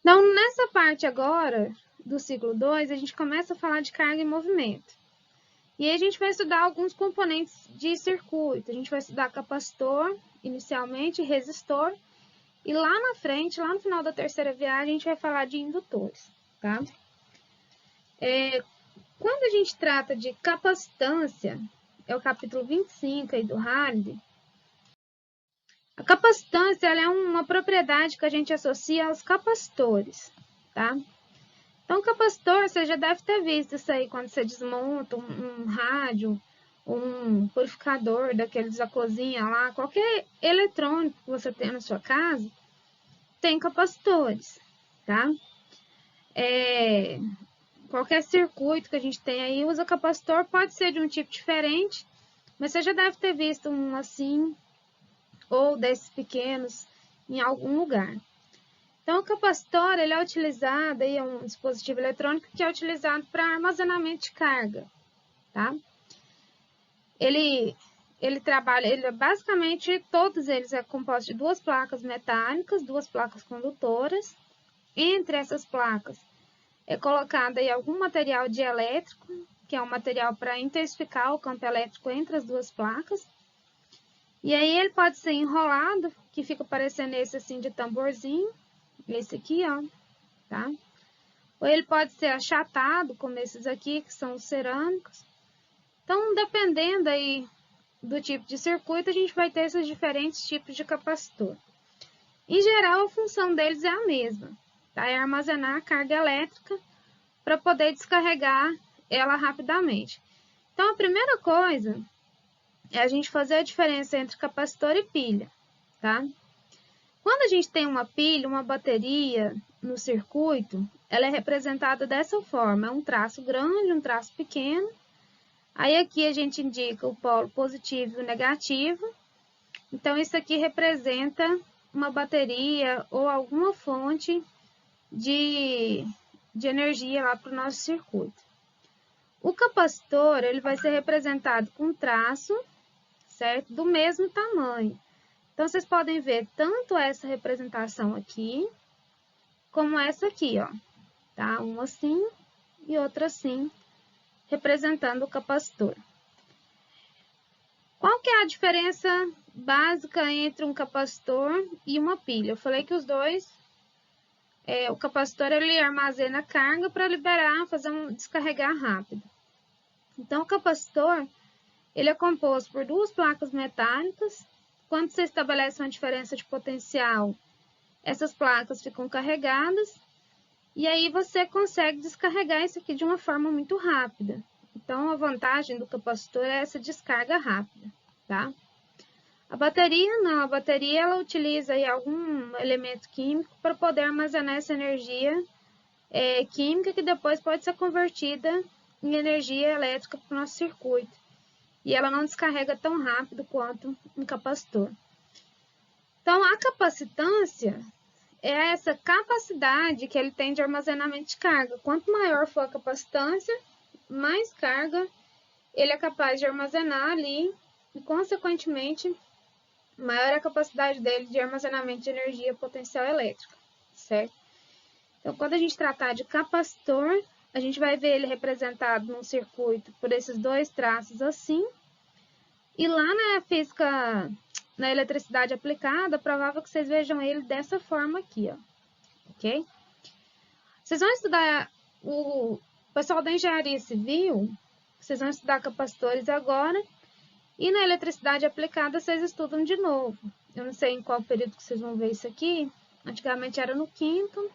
Então, nessa parte agora do ciclo 2, a gente começa a falar de carga e movimento. E aí a gente vai estudar alguns componentes de circuito. A gente vai estudar capacitor, inicialmente, resistor. E lá na frente, lá no final da terceira viagem, a gente vai falar de indutores, tá? Quando a gente trata de capacitância, é o capítulo 25 aí do Hardy. A capacitância ela é uma propriedade que a gente associa aos capacitores, tá? Então, capacitor, você já deve ter visto isso aí quando você desmonta um rádio, um purificador daqueles da cozinha lá, qualquer eletrônico que você tem na sua casa, tem capacitores, tá? Qualquer circuito que a gente tem aí usa capacitor, pode ser de um tipo diferente, mas você já deve ter visto um assim, ou desses pequenos, em algum lugar. Então, o capacitor ele é utilizado, aí é um dispositivo eletrônico que é utilizado para armazenamento de carga, tá? Ele trabalha, basicamente, todos eles é composto de duas placas metálicas, duas placas condutoras. Entre essas placas é colocado aí algum material dielétrico, que é um material para intensificar o campo elétrico entre as duas placas. E aí ele pode ser enrolado, que fica parecendo esse assim de tamborzinho, esse aqui, ó, tá? Ou ele pode ser achatado, como esses aqui, que são os cerâmicos. Então, dependendo aí do tipo de circuito, a gente vai ter esses diferentes tipos de capacitor. Em geral, a função deles é a mesma, tá? É armazenar a carga elétrica para poder descarregar ela rapidamente. Então, a primeira coisa é a gente fazer a diferença entre capacitor e pilha, tá? Quando a gente tem uma pilha, uma bateria no circuito, ela é representada dessa forma, é um traço grande, um traço pequeno. Aí aqui a gente indica o polo positivo e o negativo. Então, isso aqui representa uma bateria ou alguma fonte de energia lá para o nosso circuito. O capacitor ele vai ser representado com traço, certo? Do mesmo tamanho. Então, vocês podem ver tanto essa representação aqui, como essa aqui, ó. Tá? Uma assim e outra assim, representando o capacitor. Qual que é a diferença básica entre um capacitor e uma pilha? Eu falei que os dois, o capacitor ele armazena carga para liberar, fazer um descarregar rápido. Então, o capacitor ele é composto por duas placas metálicas. Quando você estabelece uma diferença de potencial, essas placas ficam carregadas e aí você consegue descarregar isso aqui de uma forma muito rápida. Então, a vantagem do capacitor é essa descarga rápida, tá? A bateria não, a bateria ela utiliza aí algum elemento químico para poder armazenar essa energia química que depois pode ser convertida em energia elétrica para o nosso circuito. E ela não descarrega tão rápido quanto um capacitor. Então, a capacitância é essa capacidade que ele tem de armazenamento de carga. Quanto maior for a capacitância, mais carga ele é capaz de armazenar ali e, consequentemente, maior é a capacidade dele de armazenamento de energia potencial elétrica, certo? Então, quando a gente tratar de capacitor, a gente vai ver ele representado num circuito por esses dois traços assim. E lá na física, na eletricidade aplicada, é provável que vocês vejam ele dessa forma aqui, ó. Ok? Vocês vão estudar o pessoal da engenharia civil, vocês vão estudar capacitores agora, e na eletricidade aplicada vocês estudam de novo. Eu não sei em qual período que vocês vão ver isso aqui. Antigamente era no quinto,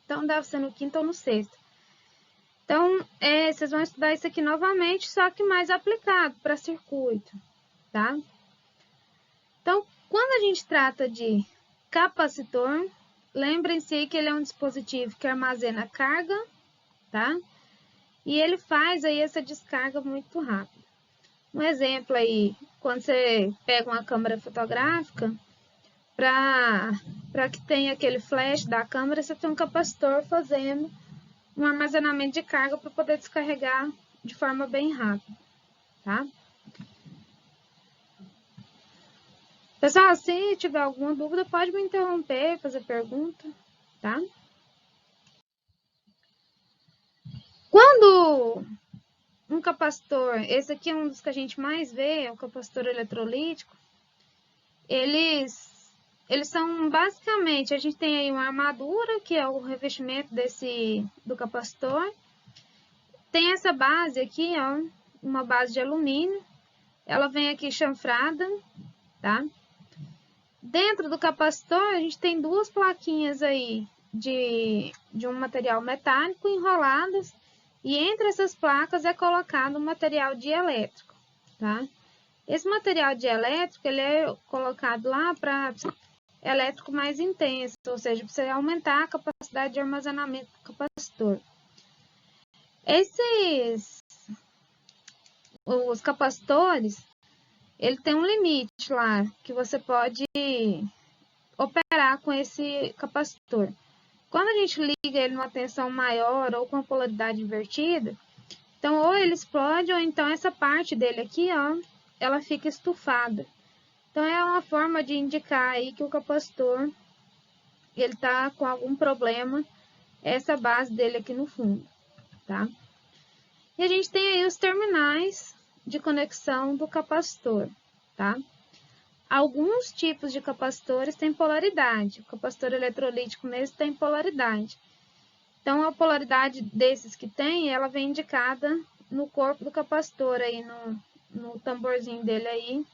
então deve ser no quinto ou no sexto. Então, vocês vão estudar isso aqui novamente, só que mais aplicado para circuito, tá? Então, quando a gente trata de capacitor, lembrem-se que ele é um dispositivo que armazena carga, tá? E ele faz aí essa descarga muito rápido. Um exemplo aí, quando você pega uma câmera fotográfica, para que tenha aquele flash da câmera, você tem um capacitor fazendo um armazenamento de carga para poder descarregar de forma bem rápida, tá? Pessoal, se tiver alguma dúvida, pode me interromper, fazer pergunta, tá? Quando um capacitor, esse aqui é um dos que a gente mais vê, é o capacitor eletrolítico, eles são basicamente, a gente tem aí uma armadura, que é o revestimento do capacitor. Tem essa base aqui, ó, uma base de alumínio. Ela vem aqui chanfrada, tá? Dentro do capacitor, a gente tem duas plaquinhas aí de um material metálico enroladas. E entre essas placas é colocado um material dielétrico, tá? Esse material dielétrico, ele é colocado lá para elétrico mais intenso, ou seja, para você aumentar a capacidade de armazenamento do capacitor. Os capacitores, ele tem um limite lá, que você pode operar com esse capacitor. Quando a gente liga ele numa tensão maior ou com a polaridade invertida, então ou ele explode ou então essa parte dele aqui, ó, ela fica estufada. Então é uma forma de indicar aí que o capacitor ele tá com algum problema, essa base dele aqui no fundo, tá? E a gente tem aí os terminais de conexão do capacitor, tá? Alguns tipos de capacitores têm polaridade. O capacitor eletrolítico mesmo tem polaridade. Então, a polaridade desses que tem, ela vem indicada no corpo do capacitor, aí no tamborzinho dele aí,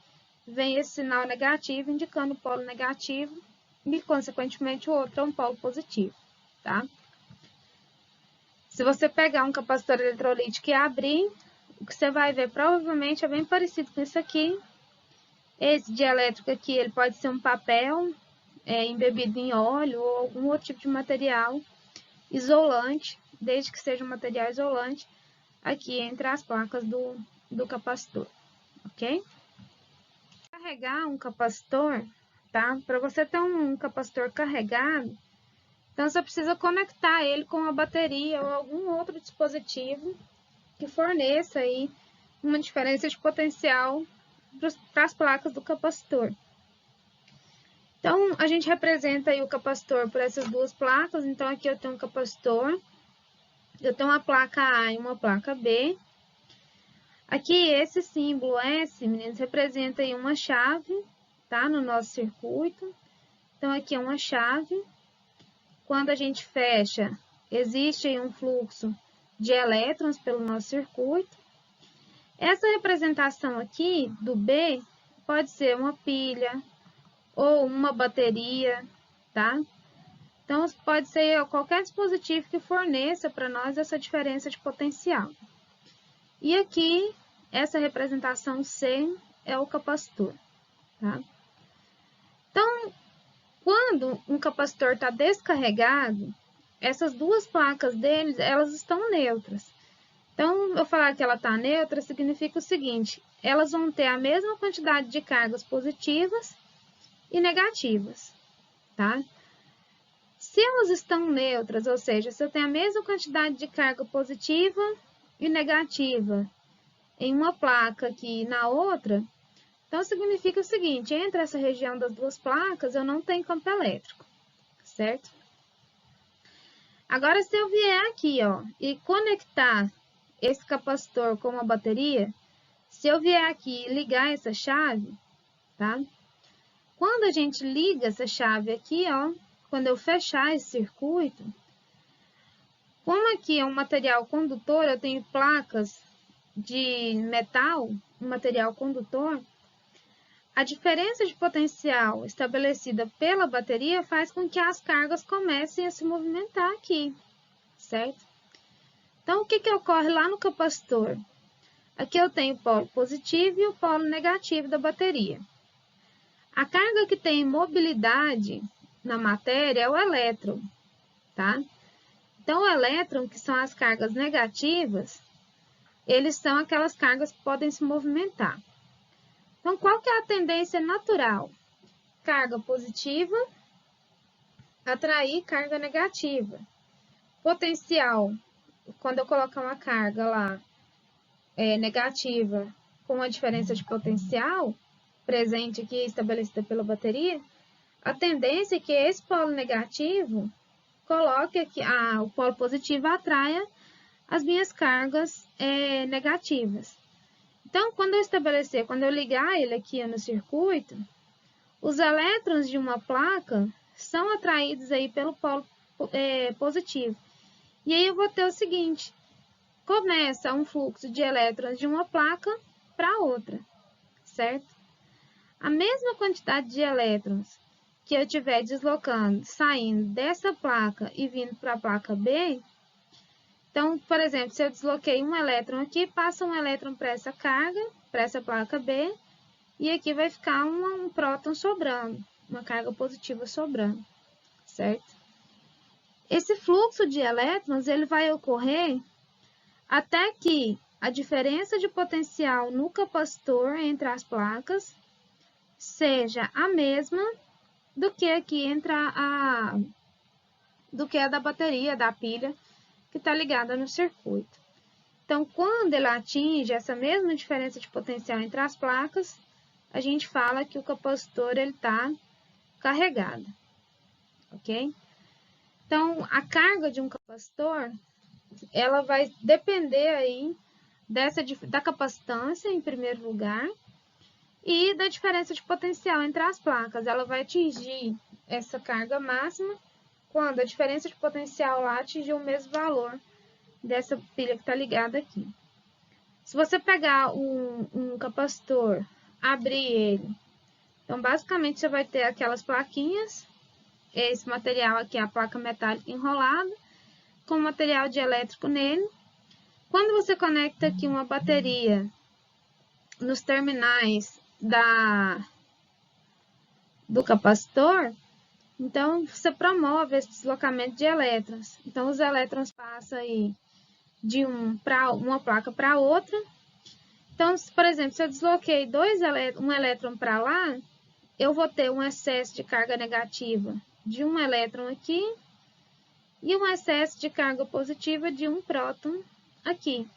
vem esse sinal negativo, indicando o polo negativo, e, consequentemente, o outro é um polo positivo, tá? Se você pegar um capacitor eletrolítico e abrir, o que você vai ver provavelmente é bem parecido com isso aqui. Esse dielétrico aqui, ele pode ser um papel embebido em óleo ou algum outro tipo de material isolante, desde que seja um material isolante, aqui entre as placas do capacitor, ok? Carregar um capacitor, tá? Para você ter um capacitor carregado, então você precisa conectar ele com a bateria ou algum outro dispositivo que forneça aí uma diferença de potencial para as placas do capacitor. Então, a gente representa aí o capacitor por essas duas placas. Então, aqui eu tenho um capacitor, eu tenho uma placa A e uma placa B. Aqui, esse símbolo S, meninos, representa aí uma chave, tá? No nosso circuito. Então, aqui é uma chave. Quando a gente fecha, existe aí um fluxo de elétrons pelo nosso circuito. Essa representação aqui do B pode ser uma pilha ou uma bateria, tá? Então, pode ser qualquer dispositivo que forneça para nós essa diferença de potencial. E aqui, essa representação C é o capacitor, tá? Então, quando um capacitor está descarregado, essas duas placas deles, elas estão neutras. Então, eu falar que ela está neutra significa o seguinte, elas vão ter a mesma quantidade de cargas positivas e negativas, tá? Se elas estão neutras, ou seja, se eu tenho a mesma quantidade de carga positiva e negativa em uma placa aqui e na outra, então significa o seguinte, entre essa região das duas placas eu não tenho campo elétrico, certo? Agora, se eu vier aqui, ó, e conectar esse capacitor com uma bateria, se eu vier aqui e ligar essa chave, tá? Quando a gente liga essa chave aqui, ó, quando eu fechar esse circuito, como aqui é um material condutor, eu tenho placas de metal, um material condutor, a diferença de potencial estabelecida pela bateria faz com que as cargas comecem a se movimentar aqui, certo? Então, o que ocorre lá no capacitor? Aqui eu tenho o polo positivo e o polo negativo da bateria. A carga que tem mobilidade na matéria é o elétron, tá? Então, o elétron, que são as cargas negativas, eles são aquelas cargas que podem se movimentar. Então, qual que é a tendência natural? Carga positiva atrair carga negativa. Potencial, quando eu colocar uma carga lá negativa com a diferença de potencial presente aqui estabelecida pela bateria, a tendência é que esse polo negativo coloque aqui, o polo positivo atraia as minhas cargas negativas. Então, quando eu ligar ele aqui no circuito, os elétrons de uma placa são atraídos aí pelo polo positivo. E aí eu vou ter o seguinte, começa um fluxo de elétrons de uma placa para outra, certo? A mesma quantidade de elétrons que eu estiver deslocando, saindo dessa placa e vindo para a placa B, então, por exemplo, se eu desloquei um elétron aqui, passa um elétron para essa carga, para essa placa B, e aqui vai ficar um próton sobrando, uma carga positiva sobrando, certo? Esse fluxo de elétrons, ele vai ocorrer até que a diferença de potencial no capacitor entre as placas seja a mesma do que aqui entre do que a da bateria, da pilha, que está ligada no circuito. Então, quando ele atinge essa mesma diferença de potencial entre as placas, a gente fala que o capacitor está carregado, ok? Então, a carga de um capacitor, ela vai depender aí da capacitância, em primeiro lugar, e da diferença de potencial entre as placas. Ela vai atingir essa carga máxima quando a diferença de potencial lá atingir o mesmo valor dessa pilha que está ligada aqui. Se você pegar um capacitor, abrir ele, então basicamente você vai ter aquelas plaquinhas, esse material aqui é a placa metálica enrolada, com material dielétrico nele. Quando você conecta aqui uma bateria nos terminais do capacitor, então você promove esse deslocamento de elétrons. Então os elétrons passam aí de uma placa para outra. Então, por exemplo, se eu desloquei um elétron para lá, eu vou ter um excesso de carga negativa de um elétron aqui e um excesso de carga positiva de um próton aqui.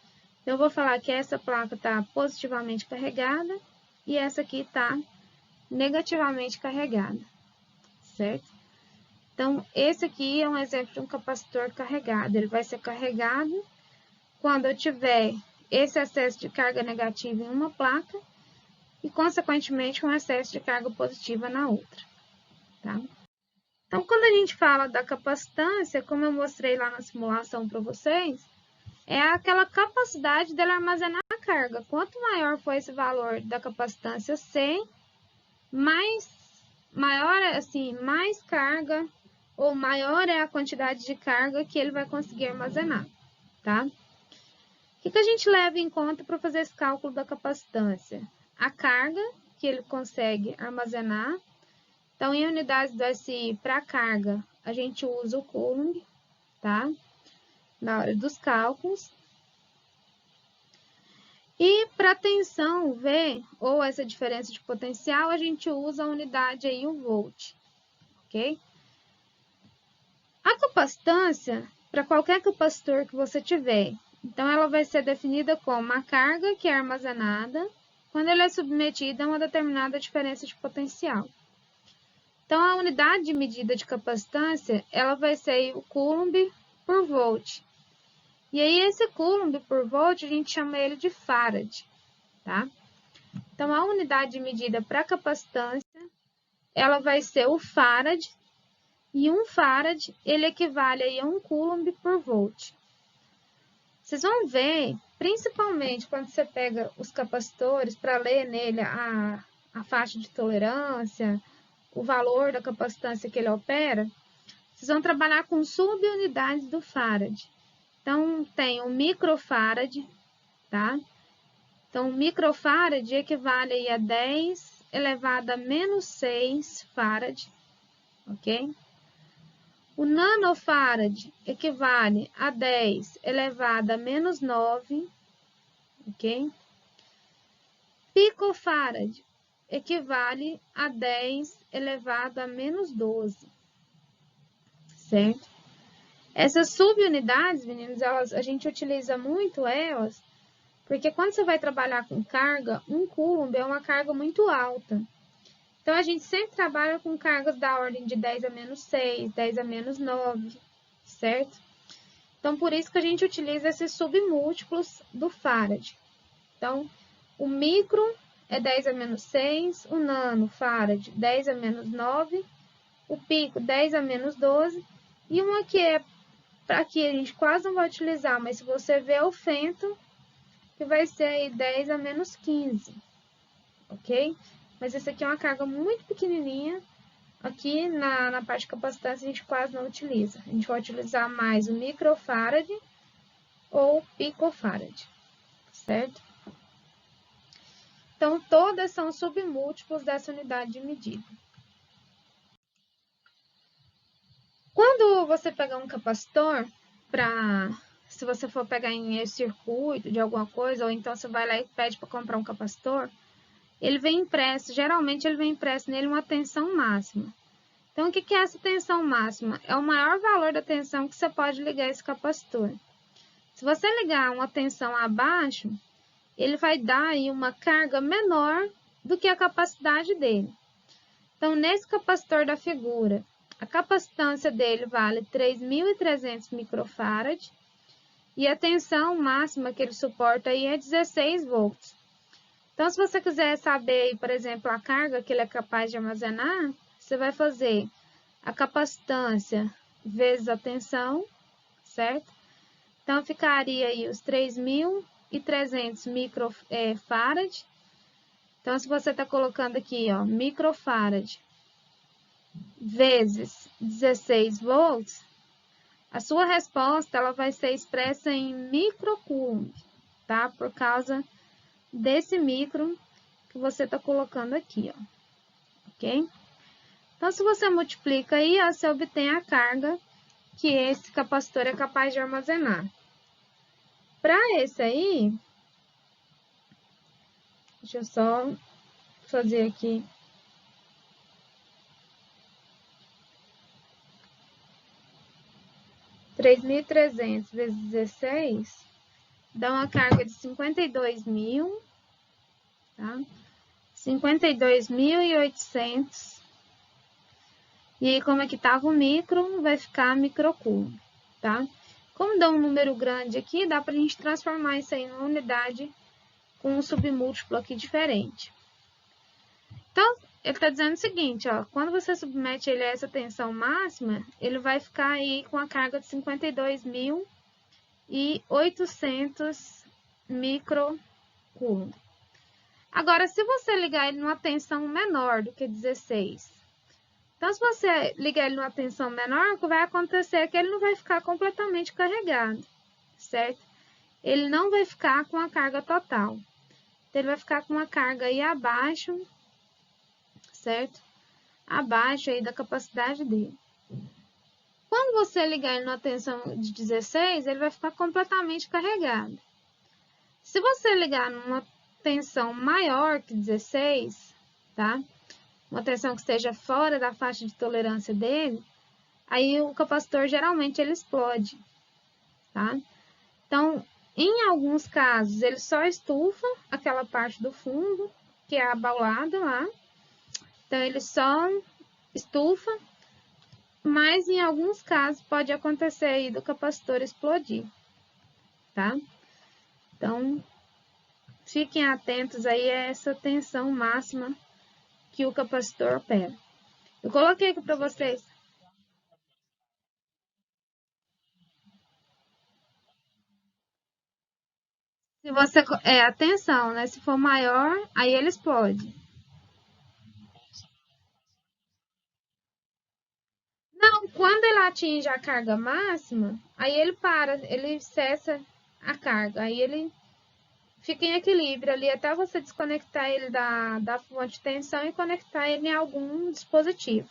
Então, eu vou falar que essa placa está positivamente carregada e essa aqui está negativamente carregada, certo? Então, esse aqui é um exemplo de um capacitor carregado. Ele vai ser carregado quando eu tiver esse excesso de carga negativa em uma placa e, consequentemente, um excesso de carga positiva na outra, tá? Então, quando a gente fala da capacitância, como eu mostrei lá na simulação para vocês, é aquela capacidade dela armazenar a carga. Quanto maior for esse valor da capacitância C, mais carga ou maior é a quantidade de carga que ele vai conseguir armazenar, tá? O que a gente leva em conta para fazer esse cálculo da capacitância? A carga que ele consegue armazenar. Então, em unidades do SI para carga, a gente usa o Coulomb, tá? Na hora dos cálculos. E para tensão V, ou essa diferença de potencial, a gente usa a unidade aí, o volt, ok? A capacitância, para qualquer capacitor que você tiver, então ela vai ser definida como a carga que é armazenada quando ele é submetido a uma determinada diferença de potencial. Então, a unidade de medida de capacitância, ela vai ser o Coulomb por volt. E aí, esse Coulomb por volt, a gente chama ele de Farad, tá? Então, a unidade de medida para capacitância, ela vai ser o Farad, e um Farad, ele equivale aí a um Coulomb por volt. Vocês vão ver, principalmente quando você pega os capacitores para ler nele a faixa de tolerância, o valor da capacitância que ele opera, vocês vão trabalhar com subunidades do Farad. Então, tem o microfarad, tá? Então, o microfarad equivale aí a 10 elevado a menos 6 farad, ok? O nanofarad equivale a 10 elevado a menos 9, ok? Picofarad equivale a 10 elevado a menos 12, certo? Essas subunidades, meninos, a gente utiliza muito elas, porque quando você vai trabalhar com carga, um Coulomb é uma carga muito alta. Então, a gente sempre trabalha com cargas da ordem de 10 a menos 6, 10 a menos 9, certo? Então, por isso que a gente utiliza esses submúltiplos do farad. Então, o micro é 10 a menos 6, o nano farad 10 a menos 9, o pico 10 a menos 12, e uma que é para que a gente quase não vai utilizar, mas se você ver o fento, que vai ser aí 10 a menos 15, ok? Mas essa aqui é uma carga muito pequenininha. Aqui na parte de capacitância a gente quase não utiliza. A gente vai utilizar mais o microfarad ou o picofarad, certo? Então, todas são submúltiplos dessa unidade de medida. Quando você pegar um capacitor, se você for pegar em circuito de alguma coisa, ou então você vai lá e pede para comprar um capacitor, ele vem impresso, geralmente ele vem impresso nele uma tensão máxima. Então, o que é essa tensão máxima? É o maior valor da tensão que você pode ligar esse capacitor. Se você ligar uma tensão abaixo, ele vai dar aí uma carga menor do que a capacidade dele. Então, nesse capacitor da figura, a capacitância dele vale 3.300 microfarad e a tensão máxima que ele suporta aí é 16 volts. Então, se você quiser saber, por exemplo, a carga que ele é capaz de armazenar, você vai fazer a capacitância vezes a tensão, certo? Então, ficaria aí os 3.300 microfarad. Então, se você está colocando aqui, ó, microfarad vezes 16 volts, a sua resposta ela vai ser expressa em microcoulomb, tá? Por causa desse micro que você está colocando aqui, ó, ok? Então, se você multiplica aí, ó, você obtém a carga que esse capacitor é capaz de armazenar. Para esse aí, deixa eu só fazer aqui. (3.300 vezes 16 dá uma carga de 52.000, tá? 52.800. E aí, como é que estava o micro, vai ficar microcoulomb, tá? Como dá um número grande aqui, dá para a gente transformar isso aí numa unidade com um submúltiplo aqui diferente. Então, ele está dizendo o seguinte, ó, quando você submete ele a essa tensão máxima, ele vai ficar aí com a carga de 52.800 microcoulomb. Agora, se você ligar ele numa tensão menor do que 16, então se você ligar ele numa tensão menor, o que vai acontecer é que ele não vai ficar completamente carregado, certo? Ele não vai ficar com a carga total. Então, ele vai ficar com uma carga aí abaixo, certo? Abaixo aí da capacidade dele. Quando você ligar ele numa tensão de 16, ele vai ficar completamente carregado. Se você ligar numa tensão maior que 16, tá? Uma tensão que esteja fora da faixa de tolerância dele, aí o capacitor geralmente ele explode, tá? Então, em alguns casos, ele só estufa aquela parte do fundo, que é abaulada lá. Então, ele só estufa, mas em alguns casos pode acontecer aí do capacitor explodir, tá? Então, fiquem atentos aí a essa tensão máxima que o capacitor opera. Eu coloquei aqui para vocês. Se você, atenção, né? Se for maior, aí ele explode. Não, quando ele atinge a carga máxima, aí ele para, ele cessa a carga, aí ele fica em equilíbrio ali até você desconectar ele da fonte de tensão e conectar ele em algum dispositivo.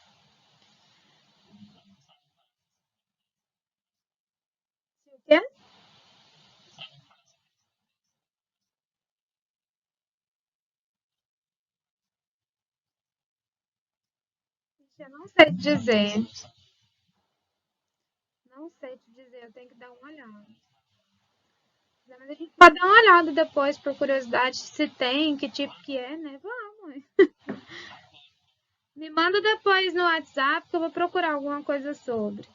O quê? Eu não sei te dizer. Não sei te dizer, eu tenho que dar uma olhada. Mas a gente pode dar uma olhada depois, por curiosidade, se tem, que tipo que é, né? Vamos. Me manda depois no WhatsApp que eu vou procurar alguma coisa sobre.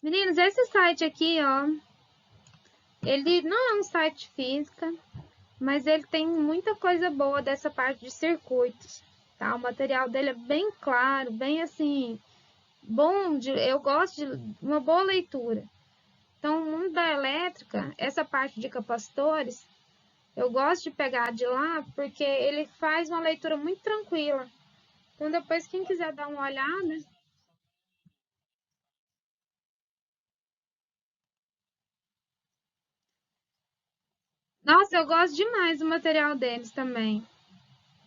Meninos, esse site aqui, ó, ele não é um site física, mas ele tem muita coisa boa dessa parte de circuitos, tá? O material dele é bem claro, bem assim, bom, eu gosto de uma boa leitura. Então, o mundo da elétrica, essa parte de capacitores, eu gosto de pegar de lá porque ele faz uma leitura muito tranquila. Então, depois, quem quiser dar uma olhada. Nossa, eu gosto demais do material deles também.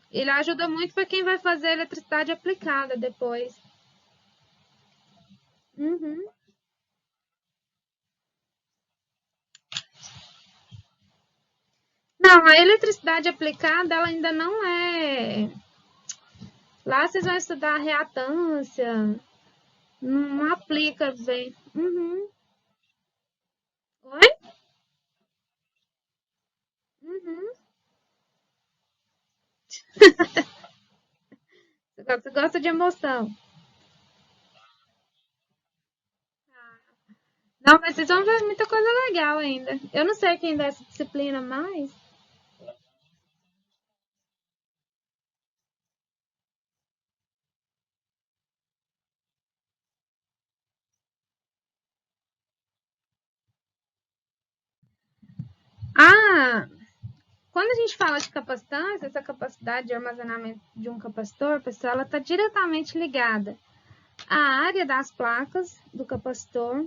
Ele ajuda muito para quem vai fazer eletricidade aplicada depois. Uhum. Não, a eletricidade aplicada, ela ainda não é. Lá vocês vão estudar reatância, não aplica bem. Uhum. Oi? Uhum. Você gosta de emoção. Não, mas vocês vão ver muita coisa legal ainda. Eu não sei quem dá essa disciplina mais. Ah, quando a gente fala de capacitância, essa capacidade de armazenamento de um capacitor, pessoal, ela está diretamente ligada à área das placas do capacitor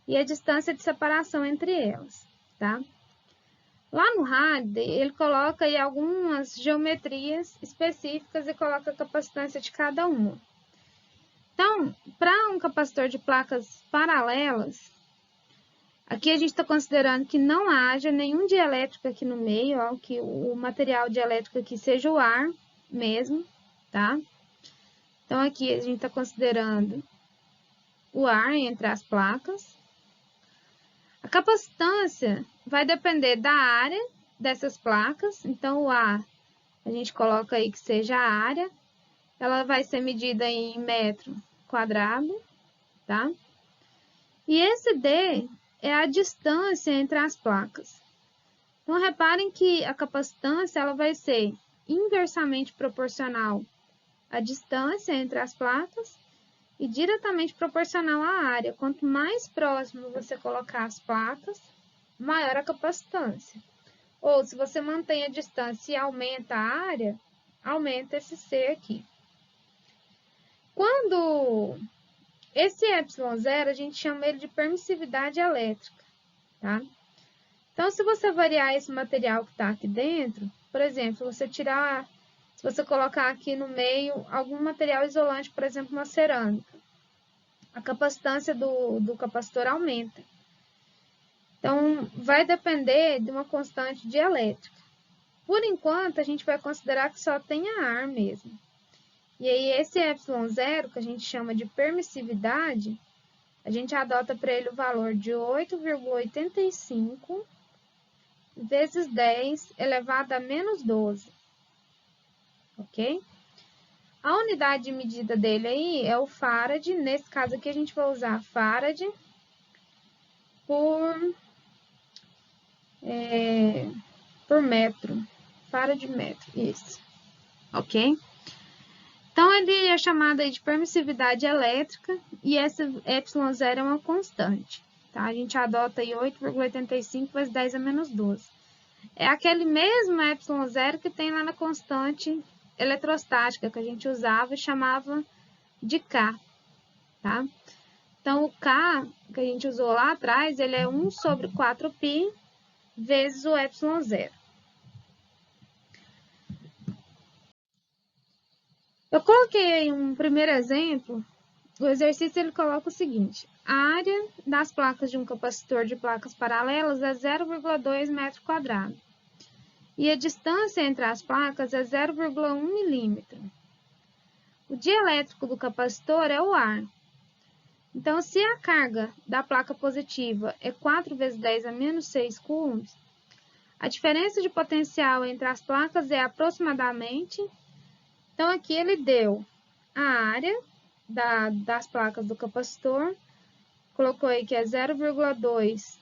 e a distância de separação entre elas, tá? Lá no RAD, ele coloca aí algumas geometrias específicas e coloca a capacitância de cada uma. Então, para um capacitor de placas paralelas, aqui a gente está considerando que não haja nenhum dielétrico aqui no meio, ó, que o material dielétrico aqui seja o ar mesmo, tá? Então, aqui a gente está considerando o ar entre as placas. A capacitância vai depender da área dessas placas. Então, o ar, a gente coloca aí que seja a área. Ela vai ser medida em metro quadrado, tá? E esse D é a distância entre as placas. Então, reparem que a capacitância ela vai ser inversamente proporcional à distância entre as placas e diretamente proporcional à área. Quanto mais próximo você colocar as placas, maior a capacitância. Ou se você mantém a distância e aumenta a área, aumenta esse C aqui. Quando esse ε0, a gente chama ele de permissividade elétrica, tá? Então, se você variar esse material que está aqui dentro, por exemplo, você tirar, se você colocar aqui no meio algum material isolante, por exemplo, uma cerâmica, a capacitância do capacitor aumenta. Então, vai depender de uma constante dielétrica. Por enquanto, a gente vai considerar que só tenha ar mesmo. E aí, esse ε0, que a gente chama de permissividade, a gente adota para ele o valor de 8,85 vezes 10 elevado a menos 12, ok? A unidade de medida dele aí é o farad, nesse caso aqui a gente vai usar farad por, por metro, farad metro, isso, ok? Então, ele é chamado aí de permissividade elétrica e essa ε0 é uma constante, tá? A gente adota aí 8,85 vezes 10 a menos 12. É aquele mesmo ε0 que tem lá na constante eletrostática que a gente usava e chamava de K, tá? Então, o K que a gente usou lá atrás, ele é 1 sobre 4π vezes o ε0. Eu coloquei aí um primeiro exemplo. O exercício ele coloca o seguinte: a área das placas de um capacitor de placas paralelas é 0,2 metro quadrado e a distância entre as placas é 0,1 milímetro. O dielétrico do capacitor é o ar. Então, se a carga da placa positiva é 4 vezes 10 a menos 6 coulombs, a diferença de potencial entre as placas é aproximadamente. Então, aqui ele deu a área das placas do capacitor colocou aí que é 0,2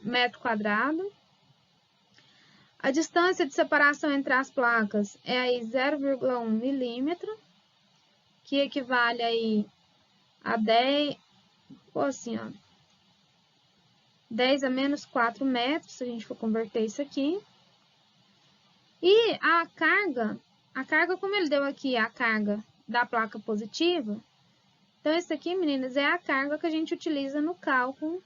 metro quadrado. A distância de separação entre as placas é aí 0,1 milímetro, que equivale aí a 10, ou assim, ó, 10 a menos 4 metros, se a gente for converter isso aqui. E a carga, como ele deu aqui a carga da placa positiva, então isso aqui, meninas, é a carga que a gente utiliza no cálculo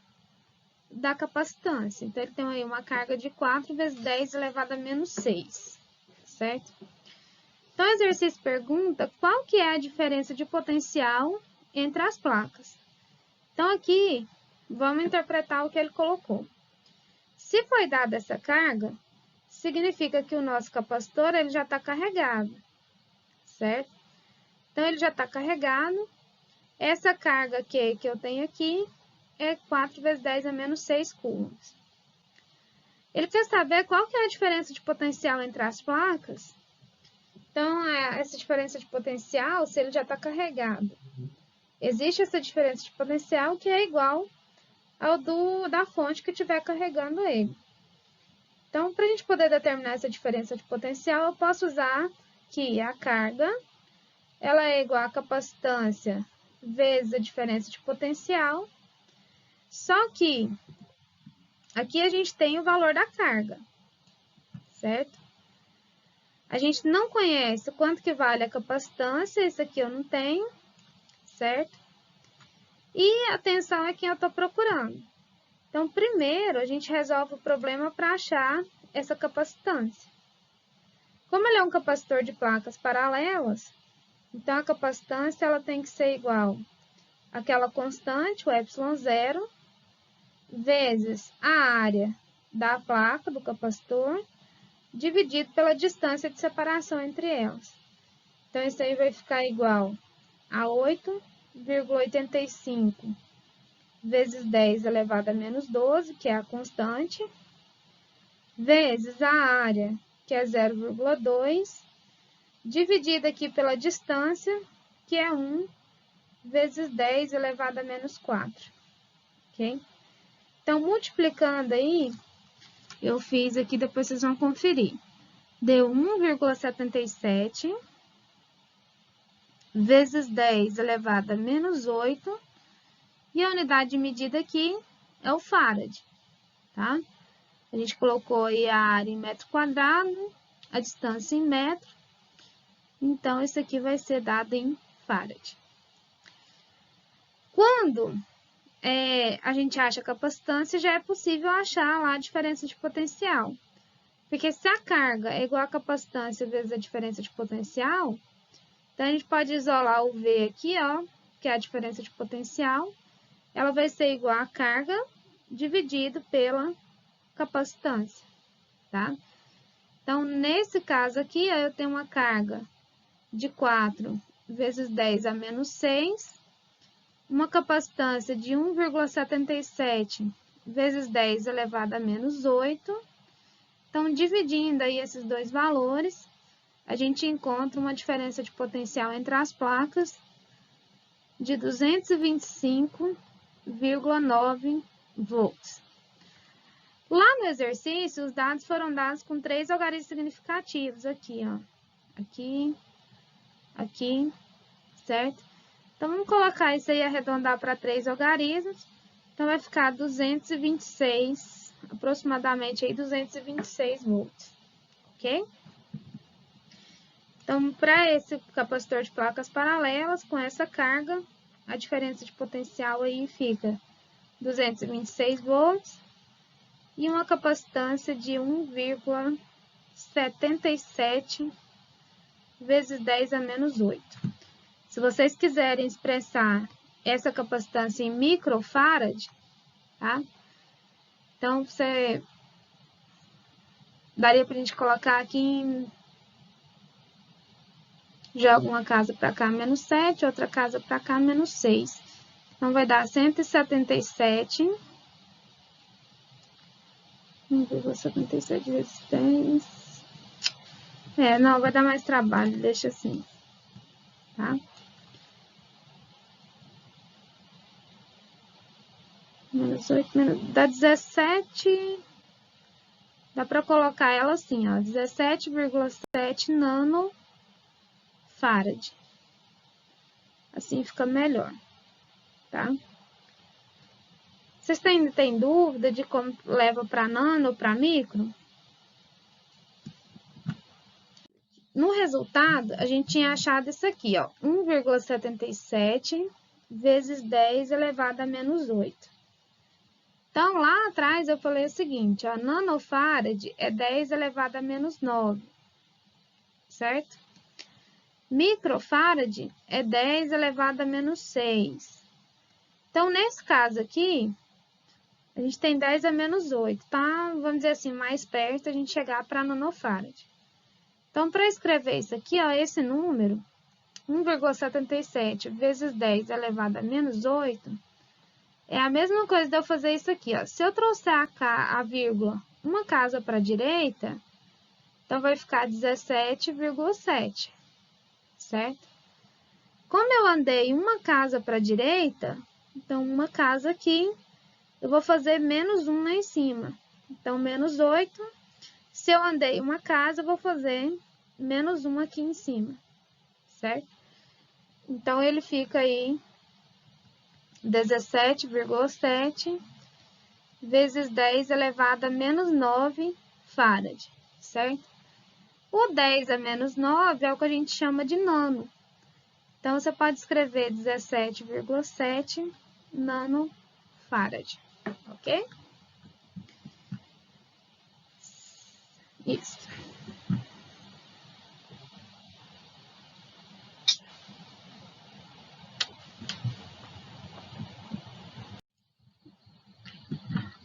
da capacitância. Então, ele tem aí uma carga de 4 vezes 10 elevado a menos 6, certo? Então, o exercício pergunta qual que é a diferença de potencial entre as placas. Então, aqui, vamos interpretar o que ele colocou. Se foi dada essa carga, significa que o nosso capacitor ele já está carregado, certo? Então, ele já está carregado. Essa carga que eu tenho aqui é 4 vezes 10 a menos 6 coulombs. Ele quer saber qual que é a diferença de potencial entre as placas. Então, essa diferença de potencial, se ele já está carregado. Existe essa diferença de potencial que é igual ao da fonte que estiver carregando ele. Então, para a gente poder determinar essa diferença de potencial, eu posso usar que a carga ela é igual à capacitância vezes a diferença de potencial. Só que aqui a gente tem o valor da carga, certo? A gente não conhece quanto que vale a capacitância, isso aqui eu não tenho, certo? E a tensão é quem eu estou procurando. Então, primeiro, a gente resolve o problema para achar essa capacitância. Como ele é um capacitor de placas paralelas, então a capacitância ela tem que ser igual àquela constante, o ε0, vezes a área da placa do capacitor, dividido pela distância de separação entre elas. Então, isso aí vai ficar igual a 8,85 vezes 10 elevado a menos 12, que é a constante, vezes a área, que é 0,2, dividida aqui pela distância, que é 1, vezes 10 elevado a menos 4. Ok? Então, multiplicando aí, eu fiz aqui, depois vocês vão conferir. Deu 1,77 vezes 10 elevado a menos 8. E a unidade de medida aqui é o farad, tá? A gente colocou aí a área em metro quadrado, a distância em metro. Então, isso aqui vai ser dado em farad. Quando a gente acha a capacitância, já é possível achar lá a diferença de potencial. Porque se a carga é igual a capacitância vezes a diferença de potencial, então a gente pode isolar o V aqui, ó, que é a diferença de potencial. Ela vai ser igual a carga dividido pela capacitância, tá? Então, nesse caso aqui, ó, eu tenho uma carga de 4 vezes 10 a menos 6, uma capacitância de 1,77 vezes 10 elevado a menos 8. Então, dividindo aí esses dois valores, a gente encontra uma diferença de potencial entre as placas de 225,9 volts. Lá no exercício, os dados foram dados com 3 algarismos significativos, aqui, ó. Aqui, aqui, certo? Então, vamos colocar isso aí e arredondar para 3 algarismos. Então, vai ficar 226, aproximadamente aí 226 volts, ok? Então, para esse capacitor de placas paralelas, com essa carga, a diferença de potencial aí fica 226 volts e uma capacitância de 1,77 vezes 10 a menos 8. Se vocês quiserem expressar essa capacitância em microfarad, tá? Então, daria para a gente colocar aqui em... Joga uma casa para cá, menos 7, outra casa para cá, menos 6. Então, vai dar 177. 1,77 vezes 10. Não, vai dar mais trabalho, deixa assim, tá? Menos 8, dá 17. Dá para colocar ela assim, ó, 17,7 nanofarad. Assim fica melhor, tá? Vocês ainda têm dúvida de como leva para nano ou para micro? No resultado, a gente tinha achado isso aqui, ó, 1,77 vezes 10 elevado a menos 8. Então, lá atrás eu falei o seguinte, ó, nanofarad é 10 elevado a menos 9, certo? Microfarad é 10 elevado a menos 6. Então, nesse caso aqui, a gente tem 10 a menos 8, tá? Vamos dizer assim, mais perto a gente chegar para nanofarad. Então, para escrever isso aqui, ó, esse número, 1,77 vezes 10 elevado a menos 8, é a mesma coisa de eu fazer isso aqui, ó. Se eu trouxer a vírgula uma casa para a direita, então vai ficar 17,7, certo? Como eu andei uma casa para a direita, então uma casa aqui, eu vou fazer menos 1 lá em cima. Então, menos 8. Se eu andei uma casa, eu vou fazer menos 1 aqui em cima, certo? Então, ele fica aí 17,7 vezes 10 elevado a menos 9 farad, certo? O 10 a menos 9 é o que a gente chama de nano. Então, você pode escrever 17,7 nanofarad, ok? Isso.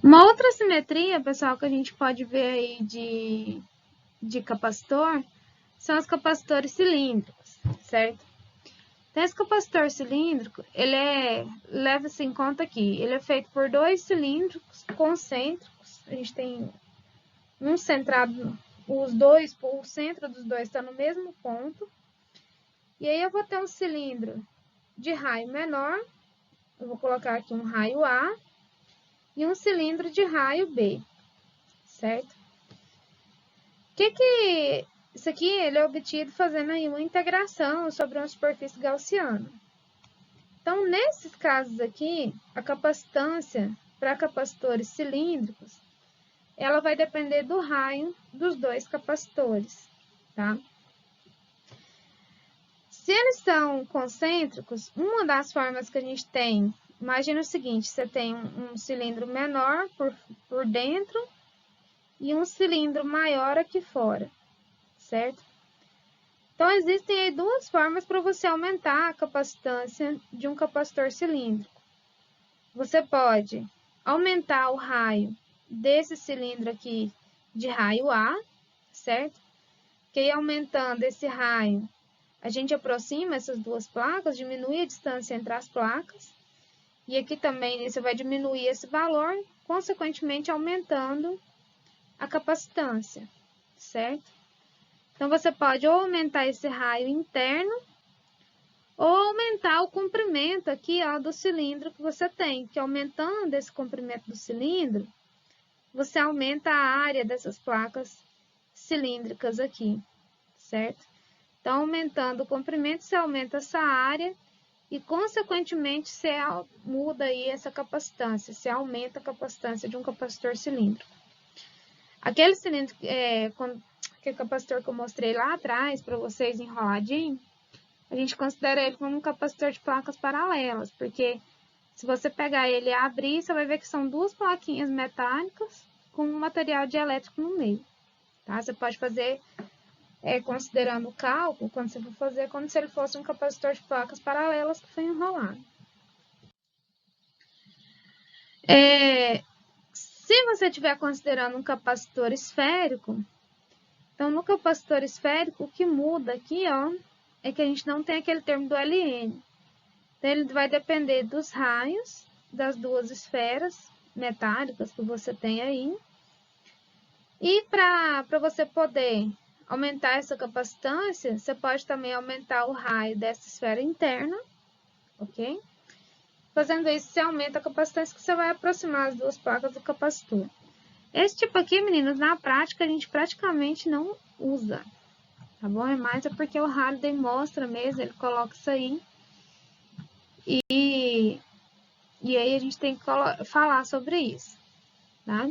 Uma outra simetria, pessoal, que a gente pode ver aí de capacitor, são os capacitores cilíndricos, certo? Então, esse capacitor cilíndrico, leva-se em conta aqui, ele é feito por dois cilindros concêntricos, a gente tem um centrado, o centro dos dois está no mesmo ponto, e aí eu vou ter um cilindro de raio menor, eu vou colocar aqui um raio A, e um cilindro de raio B, certo? Isso aqui ele é obtido fazendo aí uma integração sobre uma superfície gaussiana. Então, nesses casos aqui, a capacitância para capacitores cilíndricos, ela vai depender do raio dos dois capacitores, tá? Se eles são concêntricos, uma das formas que a gente tem, imagina o seguinte, você tem um cilindro menor por dentro e um cilindro maior aqui fora, certo? Então, existem aí duas formas para você aumentar a capacitância de um capacitor cilíndrico. Você pode aumentar o raio desse cilindro aqui de raio A, certo? Que aí, aumentando esse raio, a gente aproxima essas duas placas, diminui a distância entre as placas. E aqui também você vai diminuir esse valor, consequentemente aumentando a capacitância, certo? Então, você pode ou aumentar esse raio interno, ou aumentar o comprimento aqui, ó, do cilindro que você tem. Que aumentando esse comprimento do cilindro, você aumenta a área dessas placas cilíndricas aqui, certo? Então, aumentando o comprimento, você aumenta essa área e, consequentemente, você muda aí essa capacitância, você aumenta a capacitância de um capacitor cilíndrico. Aquele cilindro, aquele capacitor que eu mostrei lá atrás para vocês enroladinho, a gente considera ele como um capacitor de placas paralelas, porque se você pegar ele e abrir, você vai ver que são duas plaquinhas metálicas com um material dielétrico no meio, tá? Você pode fazer, considerando o cálculo, quando você for fazer, como se ele fosse um capacitor de placas paralelas que foi enrolado. Se você estiver considerando um capacitor esférico, então no capacitor esférico, o que muda aqui, ó, é que a gente não tem aquele termo do Ln. Então, ele vai depender dos raios das duas esferas metálicas que você tem aí. E para você poder aumentar essa capacitância, você pode também aumentar o raio dessa esfera interna, ok? Fazendo isso, você aumenta a capacitância que você vai aproximar as duas placas do capacitor. Esse tipo aqui, meninos, na prática, a gente praticamente não usa, tá bom? É mais porque o Halliday mostra mesmo, ele coloca isso aí. E aí a gente tem que falar sobre isso, tá?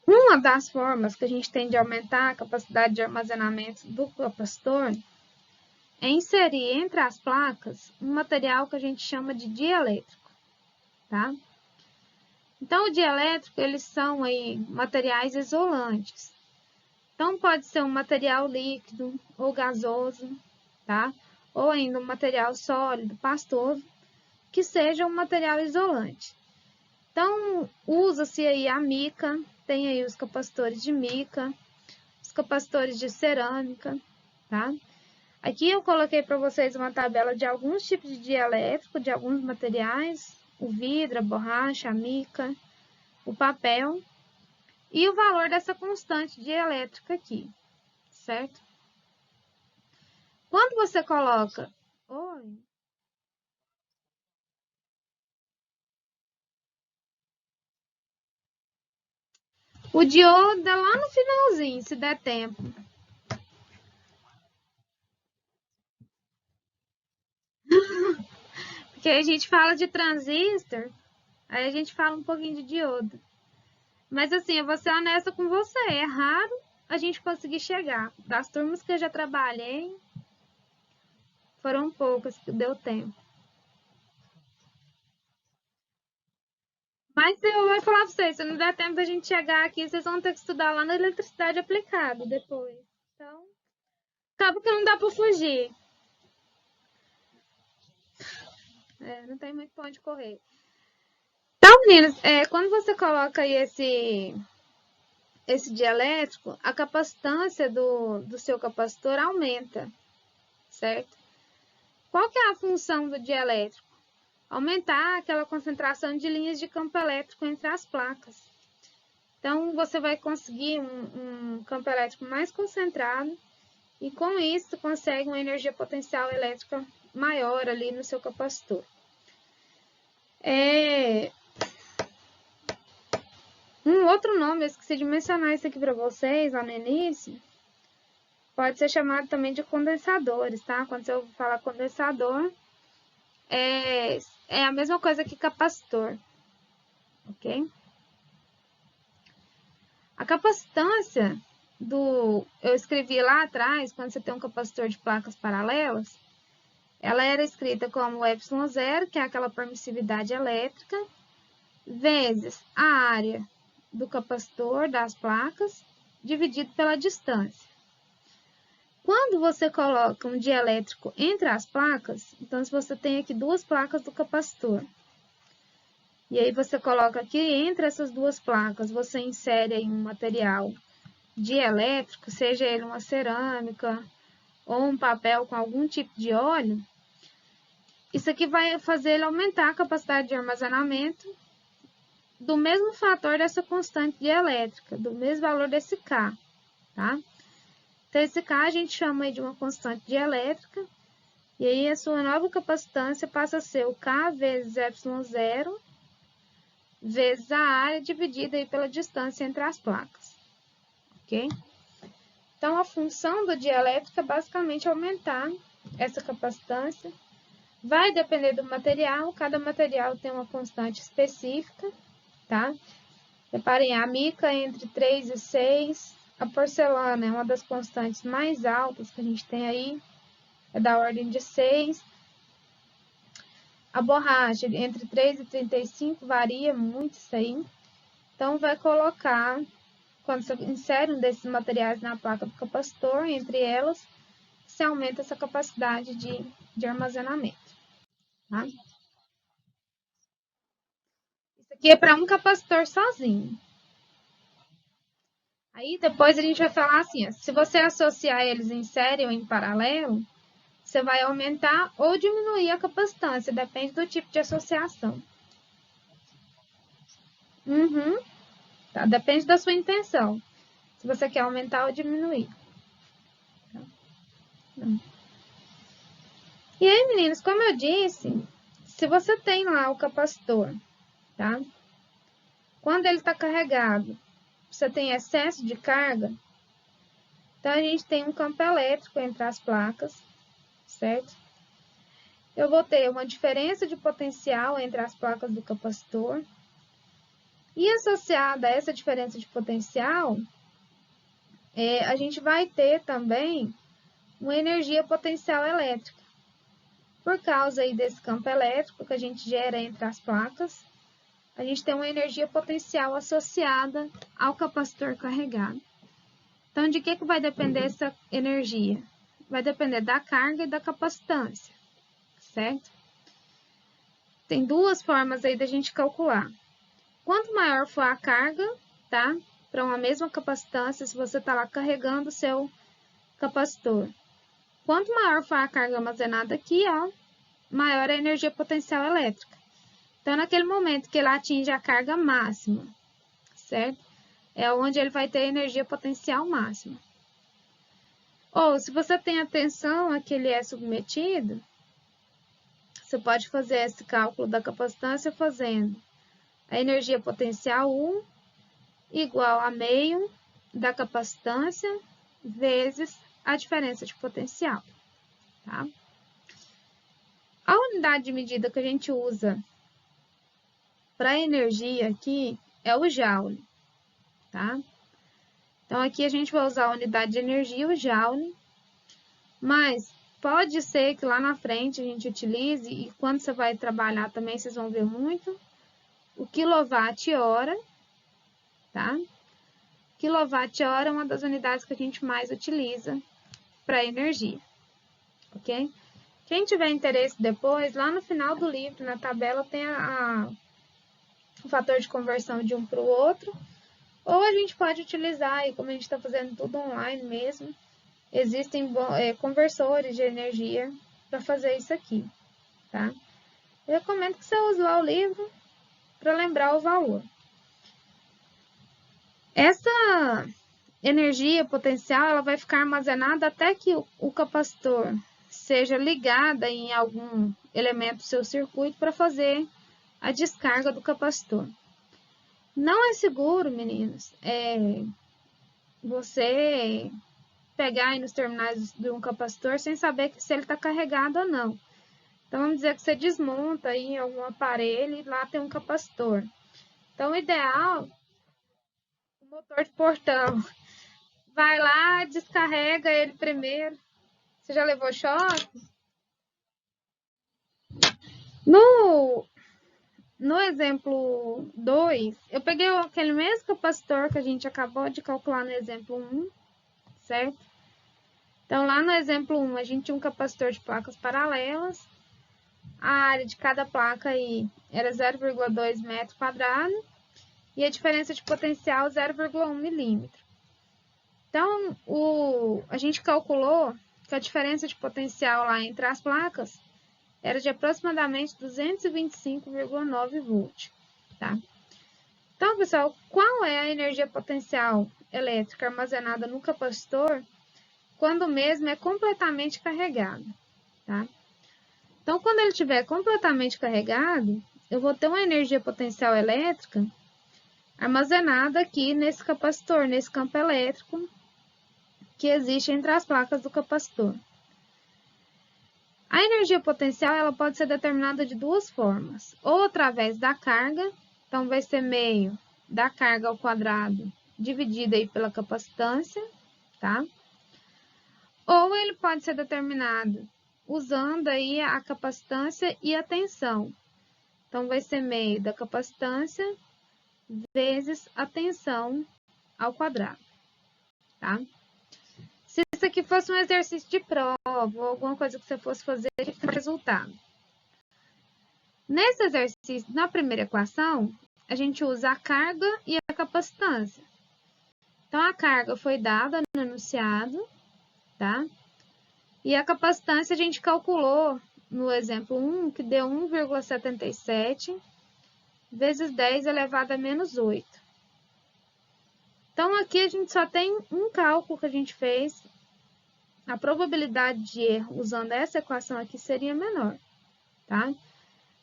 Uma das formas que a gente tem de aumentar a capacidade de armazenamento do capacitor é inserir entre as placas um material que a gente chama de dielétrico, tá? Então, o dielétrico, eles são aí materiais isolantes. Então, pode ser um material líquido ou gasoso, tá? Ou ainda um material sólido, pastoso, que seja um material isolante. Então, usa-se aí a mica, tem aí os capacitores de mica, os capacitores de cerâmica, tá? Aqui eu coloquei para vocês uma tabela de alguns tipos de dielétrico, de alguns materiais, o vidro, a borracha, a mica, o papel e o valor dessa constante dielétrica aqui, certo? Quando você coloca... Oi. O diodo é lá no finalzinho, se der tempo. Porque a gente fala de transistor, aí a gente fala um pouquinho de diodo. Mas assim, eu vou ser honesta com você, é raro a gente conseguir chegar. Das turmas que eu já trabalhei, foram poucas que deu tempo. Mas eu vou falar pra vocês, se não der tempo da gente chegar aqui, vocês vão ter que estudar lá na eletricidade aplicada depois. Então, acaba que não dá pra fugir. Não tem muito pra onde correr. Então, meninas, quando você coloca aí esse dielétrico, a capacitância do seu capacitor aumenta, certo? Qual que é a função do dielétrico? Aumentar aquela concentração de linhas de campo elétrico entre as placas. Então, você vai conseguir um campo elétrico mais concentrado e, com isso, consegue uma energia potencial elétrica maior ali no seu capacitor. Um outro nome, eu esqueci de mencionar isso aqui para vocês lá no início, pode ser chamado também de condensadores, tá? Quando você ouve falar condensador, é a mesma coisa que capacitor, ok? A capacitância eu escrevi lá atrás, quando você tem um capacitor de placas paralelas, ela era escrita como ε0, que é aquela permissividade elétrica, vezes a área do capacitor das placas, dividido pela distância. Quando você coloca um dielétrico entre as placas, então se você tem aqui duas placas do capacitor, e aí você coloca aqui entre essas duas placas, você insere aí um material dielétrico, seja ele uma cerâmica ou um papel com algum tipo de óleo, isso aqui vai fazer ele aumentar a capacidade de armazenamento do mesmo fator dessa constante dielétrica, do mesmo valor desse K, tá? Então, esse K a gente chama de uma constante dielétrica, e aí a sua nova capacitância passa a ser o K vezes ε0, vezes a área dividida aí pela distância entre as placas, ok? Então, a função do dielétrico é basicamente aumentar essa capacitância. Vai depender do material, cada material tem uma constante específica, tá? Reparem, a mica entre 3 e 6, a porcelana é uma das constantes mais altas que a gente tem aí, é da ordem de 6. A borracha entre 3 e 35 varia muito isso aí. Então, vai colocar, quando você insere um desses materiais na placa do capacitor, entre elas, você aumenta essa capacidade de armazenamento. Tá? Isso aqui é para um capacitor sozinho. Aí depois a gente vai falar assim, se você associar eles em série ou em paralelo, você vai aumentar ou diminuir a capacitância, depende do tipo de associação. Tá? Depende da sua intenção, se você quer aumentar ou diminuir. Tá? E aí, meninos, como eu disse, se você tem lá o capacitor, tá? Quando ele está carregado, você tem excesso de carga, então a gente tem um campo elétrico entre as placas, certo? Eu vou ter uma diferença de potencial entre as placas do capacitor. E associada a essa diferença de potencial, a gente vai ter também uma energia potencial elétrica. Por causa aí desse campo elétrico que a gente gera entre as placas, a gente tem uma energia potencial associada ao capacitor carregado. Então, de que vai depender essa energia? Vai depender da carga e da capacitância, certo? Tem duas formas aí da gente calcular. Quanto maior for a carga, tá? Para uma mesma capacitância, se você está lá carregando o seu capacitor. Quanto maior for a carga armazenada aqui, ó, maior é a energia potencial elétrica. Então, naquele momento que ele atinge a carga máxima, certo? É onde ele vai ter energia potencial máxima. Ou, se você tem a tensão a que ele é submetido, você pode fazer esse cálculo da capacitância fazendo a energia potencial 1 igual a meio da capacitância vezes a diferença de potencial, tá? A unidade de medida que a gente usa para energia aqui é o joule, tá? Então, aqui a gente vai usar a unidade de energia, o joule, mas pode ser que lá na frente a gente utilize, e quando você vai trabalhar também vocês vão ver muito, o quilowatt-hora, tá? Quilowatt-hora é uma das unidades que a gente mais utiliza para energia, ok? Quem tiver interesse depois, lá no final do livro, na tabela, tem o fator de conversão de um para o outro, ou a gente pode utilizar, e como a gente está fazendo tudo online mesmo, existem conversores de energia para fazer isso aqui, tá? Eu recomendo que você use lá o livro para lembrar o valor. Essa energia potencial ela vai ficar armazenada até que o capacitor seja ligada em algum elemento do seu circuito para fazer a descarga do capacitor. Não é seguro, meninos, você pegar aí nos terminais de um capacitor sem saber se ele está carregado ou não. Então, vamos dizer que você desmonta aí algum aparelho e lá tem um capacitor. Então, o ideal, o motor de portão, vai lá, descarrega ele primeiro. Você já levou choque? No exemplo 2, eu peguei aquele mesmo capacitor que a gente acabou de calcular no exemplo 1, certo? Então, lá no exemplo 1, a gente tinha um capacitor de placas paralelas. A área de cada placa aí era 0,2 metro quadrado e a diferença de potencial 0,1 milímetro. Então, a gente calculou que a diferença de potencial lá entre as placas era de aproximadamente 225,9 volts, tá? Então, pessoal, qual é a energia potencial elétrica armazenada no capacitor quando o mesmo é completamente carregado, tá? Então, quando ele estiver completamente carregado, eu vou ter uma energia potencial elétrica armazenada aqui nesse capacitor, nesse campo elétrico que existe entre as placas do capacitor. A energia potencial ela pode ser determinada de duas formas, ou através da carga, então vai ser meio da carga ao quadrado dividida aí pela capacitância, tá? Ou ele pode ser determinado usando aí a capacitância e a tensão. Então, vai ser meio da capacitância vezes a tensão ao quadrado, tá? Se isso aqui fosse um exercício de prova ou alguma coisa que você fosse fazer, o resultado. Nesse exercício, na primeira equação, a gente usa a carga e a capacitância. Então, a carga foi dada no enunciado, tá? E a capacitância a gente calculou no exemplo 1, que deu 1,77 vezes 10 elevado a menos 8. Então, aqui a gente só tem um cálculo que a gente fez a probabilidade de erro usando essa equação aqui seria menor, tá?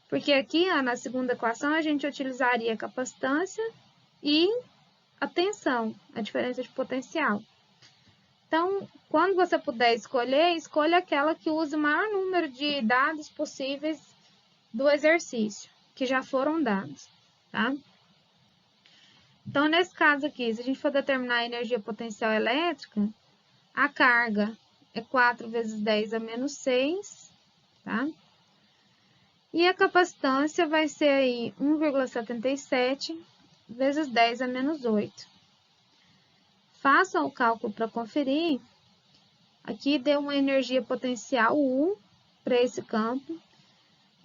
Porque aqui, ó, na segunda equação, a gente utilizaria a capacitância e a tensão, a diferença de potencial. Então, quando você puder escolher, escolha aquela que use o maior número de dados possíveis do exercício, que já foram dados, tá? Então, nesse caso aqui, se a gente for determinar a energia potencial elétrica, a carga é 4 vezes 10 a menos 6, tá? E a capacitância vai ser aí 1,77 vezes 10 a menos 8. Façam o cálculo para conferir. Aqui deu uma energia potencial U para esse campo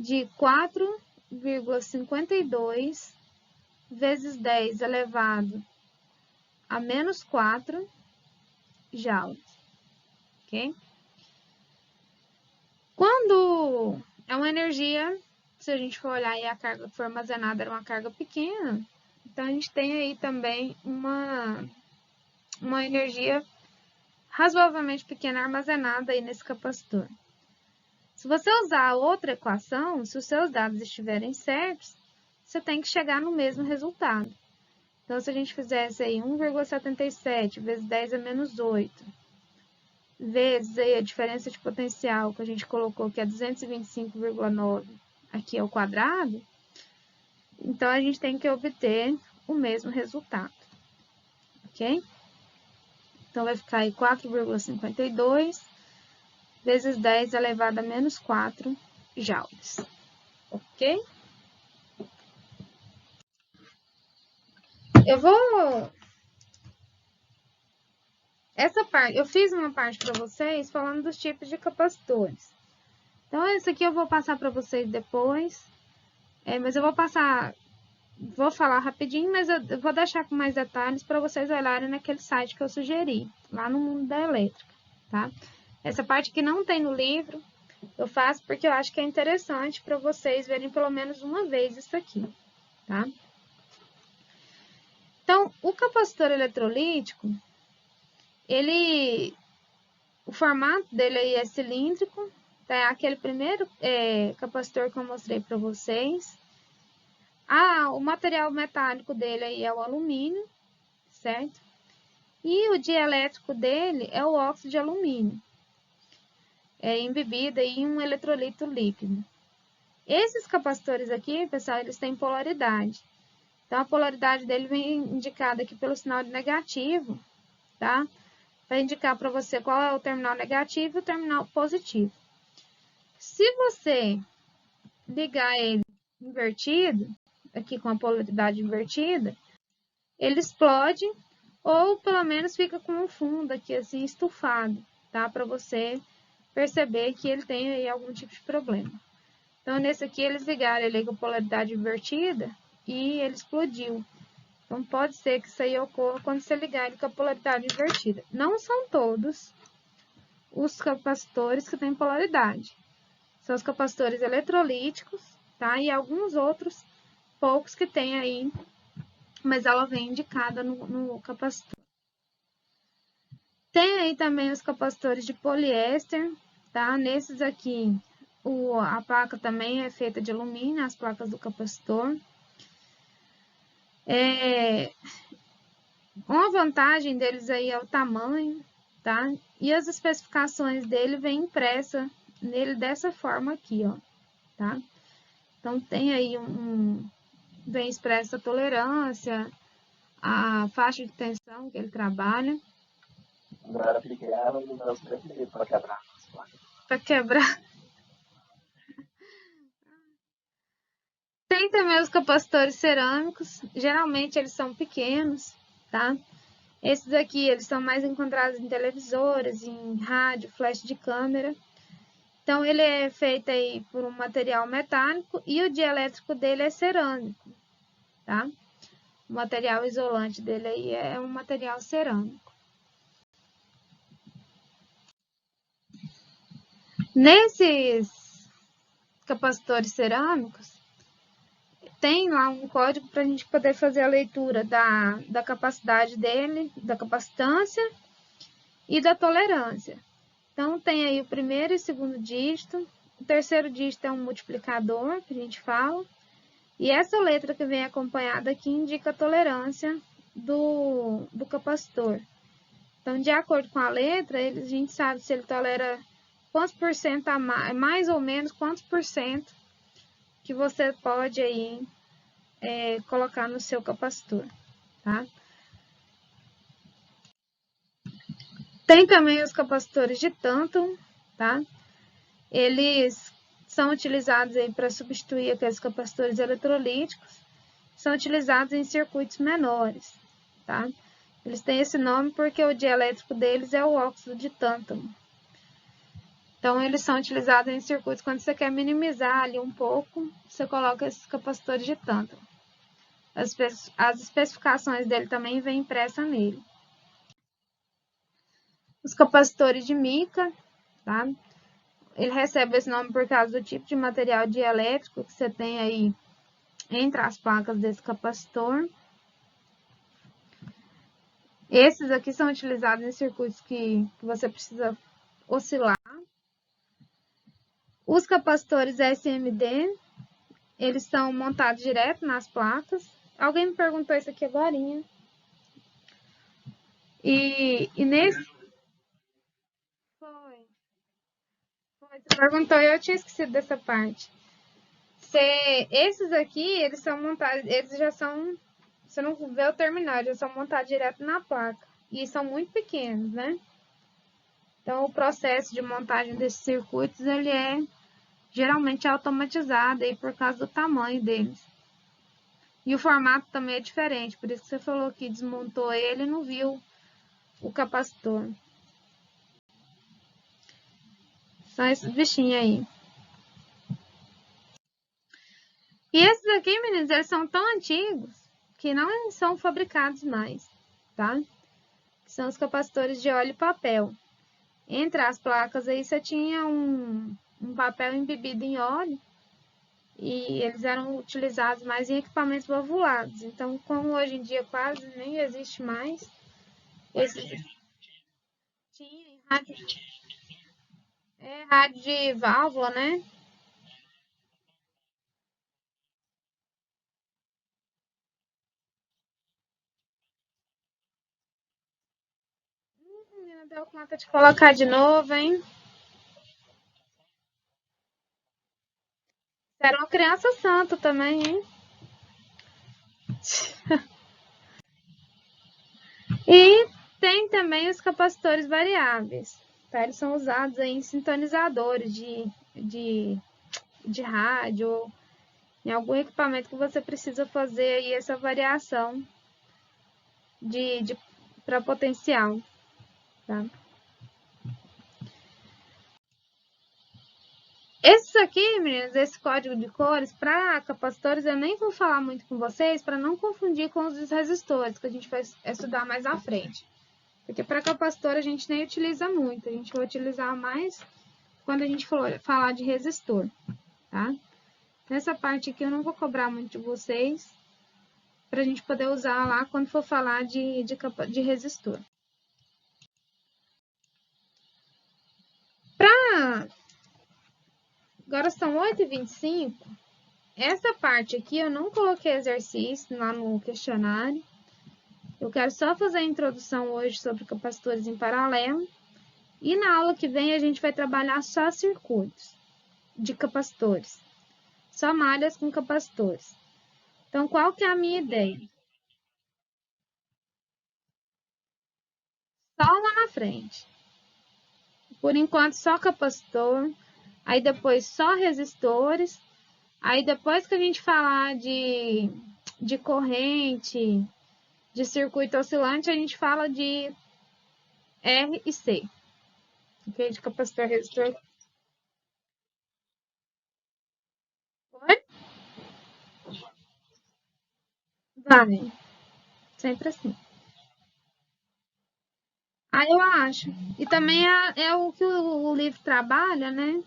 de 4,52 vezes 10 elevado a menos 4 joules, ok? Quando é uma energia, se a gente for olhar aí a carga que foi armazenada era uma carga pequena, então a gente tem aí também uma energia razoavelmente pequena armazenada aí nesse capacitor. Se você usar a outra equação, se os seus dados estiverem certos, você tem que chegar no mesmo resultado. Então, se a gente fizesse aí 1,77 vezes 10 a menos 8, vezes aí a diferença de potencial que a gente colocou, que é 225,9, aqui ao quadrado, então a gente tem que obter o mesmo resultado, ok? Então, vai ficar aí 4,52 vezes 10 elevado a menos 4 joules, ok? Essa parte, eu fiz uma parte para vocês falando dos tipos de capacitores. Então, esse aqui eu vou passar para vocês depois, mas eu vou falar rapidinho, mas eu vou deixar com mais detalhes para vocês olharem naquele site que eu sugeri, lá no Mundo da Elétrica, tá? Essa parte que não tem no livro, eu faço porque eu acho que é interessante para vocês verem pelo menos uma vez isso aqui, tá? Então, o capacitor eletrolítico, o formato dele aí é cilíndrico, tá? É aquele primeiro capacitor que eu mostrei para vocês. O material metálico dele aí é o alumínio, certo? E o dielétrico dele é o óxido de alumínio, embebido em um eletrolito líquido. Esses capacitores aqui, pessoal, eles têm polaridade. Então, a polaridade dele vem indicada aqui pelo sinal de negativo, tá? Para indicar para você qual é o terminal negativo e o terminal positivo. Se você ligar ele invertido, aqui com a polaridade invertida, ele explode ou pelo menos fica com um fundo aqui assim estufado, tá? Para você perceber que ele tem aí algum tipo de problema. Então, nesse aqui, eles ligaram ele com a polaridade invertida e ele explodiu. Então, pode ser que isso aí ocorra quando você ligar ele com a polaridade invertida. Não são todos os capacitores que têm polaridade. São os capacitores eletrolíticos, tá? E alguns outros, poucos que tem aí, mas ela vem indicada no capacitor. Tem aí também os capacitores de poliéster, tá? Nesses aqui, a placa também é feita de alumínio, as placas do capacitor. Uma vantagem deles aí é o tamanho, tá? E as especificações dele vem impressa nele dessa forma aqui, ó, tá? Então, tem aí vem expressa a tolerância, a faixa de tensão que ele trabalha. Quando eu era pequeno, os meus preferidos para quebrar as placas. Para quebrar. Tem também os capacitores cerâmicos, geralmente eles são pequenos, tá? Esses aqui, eles são mais encontrados em televisores, em rádio, flash de câmera. Então, ele é feito aí por um material metálico e o dielétrico dele é cerâmico, tá? O material isolante dele aí é um material cerâmico. Nesses capacitores cerâmicos, tem lá um código para a gente poder fazer a leitura da capacidade dele, da capacitância e da tolerância, Então, tem aí o primeiro e o segundo dígito. O terceiro dígito é um multiplicador, que a gente fala. E essa letra que vem acompanhada aqui indica a tolerância do capacitor. Então, de acordo com a letra, a gente sabe se ele tolera quantos por cento a mais ou menos quantos por cento que você pode aí colocar no seu capacitor, tá? Tem também os capacitores de tântalo, tá? Eles são utilizados aí para substituir aqueles capacitores eletrolíticos, são utilizados em circuitos menores, tá? Eles têm esse nome porque o dielétrico deles é o óxido de tântalo. Então, eles são utilizados em circuitos quando você quer minimizar ali um pouco, você coloca esses capacitores de tântalo. As especificações dele também vêm impressa nele. Os capacitores de mica, tá? Ele recebe esse nome por causa do tipo de material dielétrico que você tem aí entre as placas desse capacitor. Esses aqui são utilizados em circuitos que você precisa oscilar. Os capacitores SMD, eles são montados direto nas placas. Alguém me perguntou isso aqui agorinha. E nesse... Foi. Você perguntou e eu tinha esquecido dessa parte. Esses aqui, eles são montados, eles já são... Você não vê o terminal, eles são montados direto na placa. E são muito pequenos, né? Então, o processo de montagem desses circuitos, ele é geralmente automatizado aí por causa do tamanho deles. E o formato também é diferente, por isso que você falou que desmontou ele e não viu o capacitor. São esses bichinhos aí. E esses aqui, meninos, eles são tão antigos que não são fabricados mais, tá? São os capacitores de óleo e papel. Entre as placas aí você tinha um papel embebido em óleo e eles eram utilizados mais em equipamentos valvulados. Então, como hoje em dia quase nem existe mais, tinha rádio de válvula, né? Menina, deu conta de colocar de novo, hein? Era uma criança santa também, hein? E tem também os capacitores variáveis, tá? Eles são usados aí em sintonizadores de rádio ou em algum equipamento que você precisa fazer aí essa variação para potencial, tá? Esses aqui, meninas, esse código de cores para capacitores, eu nem vou falar muito com vocês para não confundir com os resistores, que a gente vai estudar mais à frente. Porque para capacitor a gente nem utiliza muito, a gente vai utilizar mais quando a gente for falar de resistor, tá? Nessa parte aqui eu não vou cobrar muito de vocês, para a gente poder usar lá quando for falar de resistor. Agora são 8h25. Essa parte aqui eu não coloquei exercício lá no questionário. Eu quero só fazer a introdução hoje sobre capacitores em paralelo. E na aula que vem a gente vai trabalhar só circuitos de capacitores. Só malhas com capacitores. Então, qual que é a minha ideia? Só lá na frente. Por enquanto, só capacitor. Aí depois só resistores. Aí depois que a gente falar de corrente, de circuito oscilante, a gente fala de R e C. Ok? De capacitor, resistor. Oi? Vai. Sempre assim. Ah, eu acho. E também é o que o livro trabalha, né?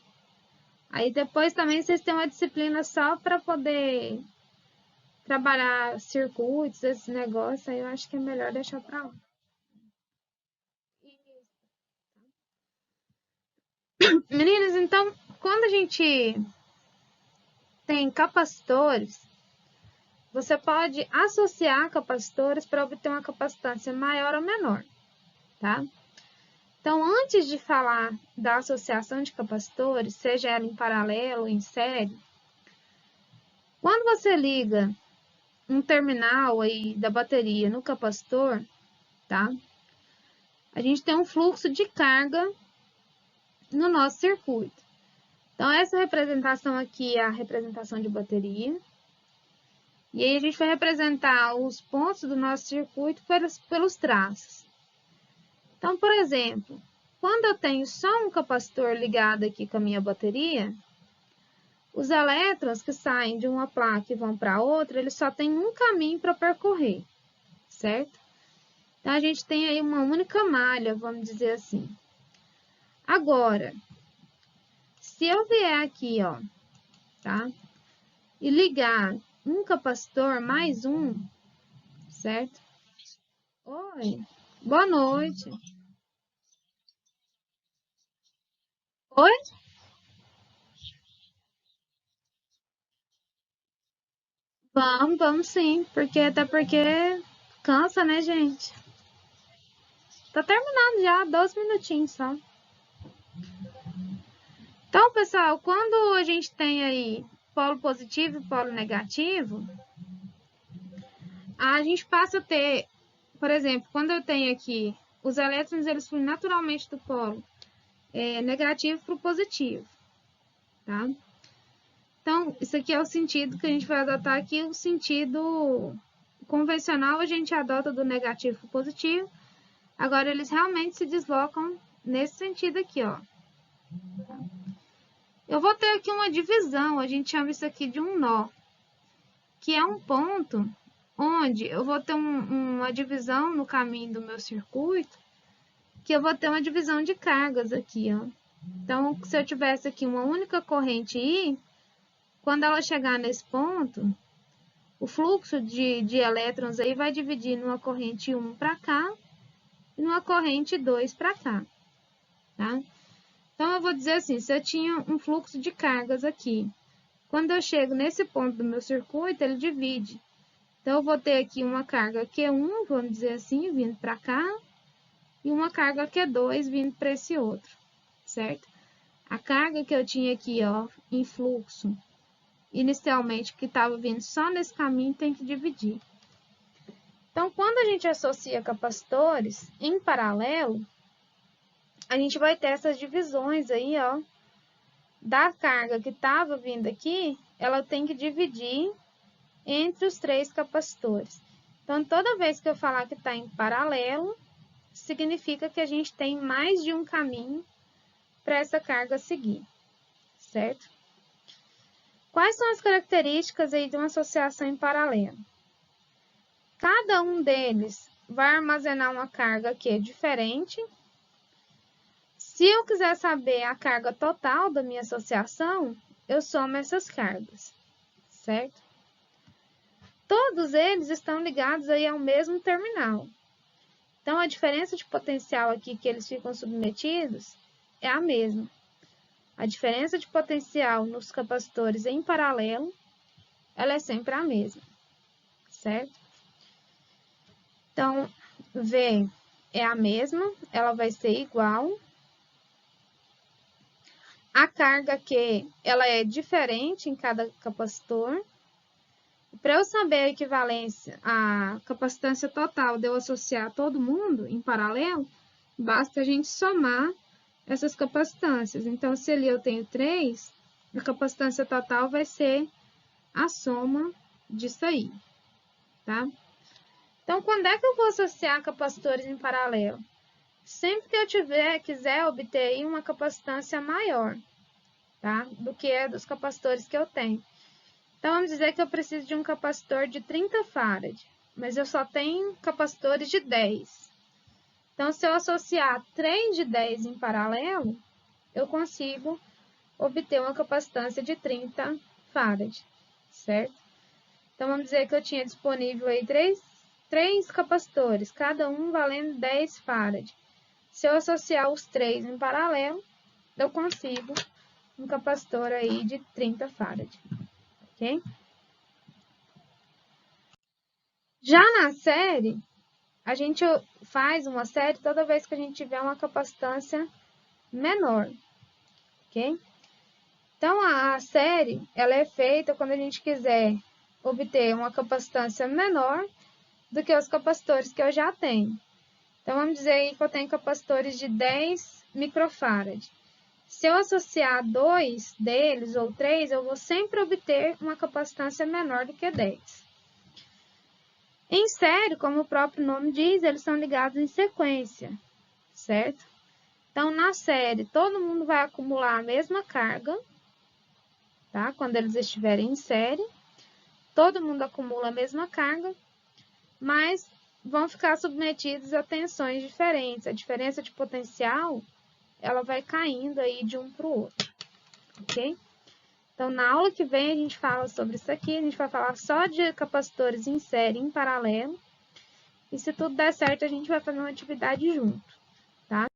Aí depois também vocês têm uma disciplina só para poder trabalhar circuitos, esses negócios. Aí eu acho que é melhor deixar para lá. Meninas, então, quando a gente tem capacitores, você pode associar capacitores para obter uma capacitância maior ou menor, tá? Então, antes de falar da associação de capacitores, seja ela em paralelo ou em série, quando você liga um terminal aí da bateria no capacitor, tá? A gente tem um fluxo de carga no nosso circuito. Então, essa representação aqui é a representação de bateria. E aí a gente vai representar os pontos do nosso circuito pelos traços. Então, por exemplo, quando eu tenho só um capacitor ligado aqui com a minha bateria, os elétrons que saem de uma placa e vão para outra, eles só têm um caminho para percorrer, certo? Então, a gente tem aí uma única malha, vamos dizer assim. Agora, se eu vier aqui, ó, tá? E ligar um capacitor mais um, certo? Oi, boa noite. Oi? Vamos sim, até porque cansa, né, gente? Tá terminando já, 12 minutinhos só. Então, pessoal, quando a gente tem aí polo positivo e polo negativo, a gente passa a ter, por exemplo, quando eu tenho aqui os elétrons, eles fluem naturalmente do polo negativo para o positivo, tá? Então, isso aqui é o sentido que a gente vai adotar aqui, o sentido convencional a gente adota do negativo para o positivo. Agora, eles realmente se deslocam nesse sentido aqui, ó. Eu vou ter aqui uma divisão, a gente chama isso aqui de um nó, que é um ponto onde eu vou ter uma divisão no caminho do meu circuito, que eu vou ter uma divisão de cargas aqui, ó. Então, se eu tivesse aqui uma única corrente I, quando ela chegar nesse ponto, o fluxo de elétrons aí vai dividir numa corrente 1 para cá e numa corrente 2 para cá, tá? Então, eu vou dizer assim, se eu tinha um fluxo de cargas aqui, quando eu chego nesse ponto do meu circuito, ele divide. Então, eu vou ter aqui uma carga Q1, vamos dizer assim, vindo para cá, e uma carga Q2 vindo para esse outro, certo? A carga que eu tinha aqui, ó, em fluxo, inicialmente, que estava vindo só nesse caminho, tem que dividir. Então, quando a gente associa capacitores em paralelo, a gente vai ter essas divisões aí, ó, da carga que estava vindo aqui, ela tem que dividir entre os três capacitores. Então, toda vez que eu falar que está em paralelo, significa que a gente tem mais de um caminho para essa carga seguir, certo? Quais são as características aí de uma associação em paralelo? Cada um deles vai armazenar uma carga que é diferente. Se eu quiser saber a carga total da minha associação, eu somo essas cargas, certo? Todos eles estão ligados aí ao mesmo terminal. Então, a diferença de potencial aqui que eles ficam submetidos é a mesma. A diferença de potencial nos capacitores em paralelo, ela é sempre a mesma, certo? Então, V é a mesma, ela vai ser igual. A carga Q, ela é diferente em cada capacitor. Para eu saber a equivalência, a capacitância total de eu associar todo mundo em paralelo, basta a gente somar essas capacitâncias. Então, se ali eu tenho 3, a capacitância total vai ser a soma disso aí, tá? Então, quando é que eu vou associar capacitores em paralelo? Sempre que eu quiser obter aí uma capacitância maior, tá? Do que é dos capacitores que eu tenho. Então, vamos dizer que eu preciso de um capacitor de 30 farad, mas eu só tenho capacitores de 10. Então, se eu associar 3 de 10 em paralelo, eu consigo obter uma capacitância de 30 farad, certo? Então, vamos dizer que eu tinha disponível aí 3 capacitores, cada um valendo 10 farad. Se eu associar os 3 em paralelo, eu consigo um capacitor aí de 30 farad, ok? Já na série, a gente faz uma série toda vez que a gente tiver uma capacitância menor, ok? Então, a série, ela é feita quando a gente quiser obter uma capacitância menor do que os capacitores que eu já tenho. Então, vamos dizer aí que eu tenho capacitores de 10 microfarad. Se eu associar 2 deles ou 3, eu vou sempre obter uma capacitância menor do que 10. Em série, como o próprio nome diz, eles são ligados em sequência, certo? Então, na série, todo mundo vai acumular a mesma carga, tá? Quando eles estiverem em série, todo mundo acumula a mesma carga, mas vão ficar submetidos a tensões diferentes. A diferença de potencial, ela vai caindo aí de um para o outro, ok? Então, na aula que vem, a gente fala sobre isso aqui. A gente vai falar só de capacitores em série, em paralelo. E se tudo der certo, a gente vai fazer uma atividade junto, tá?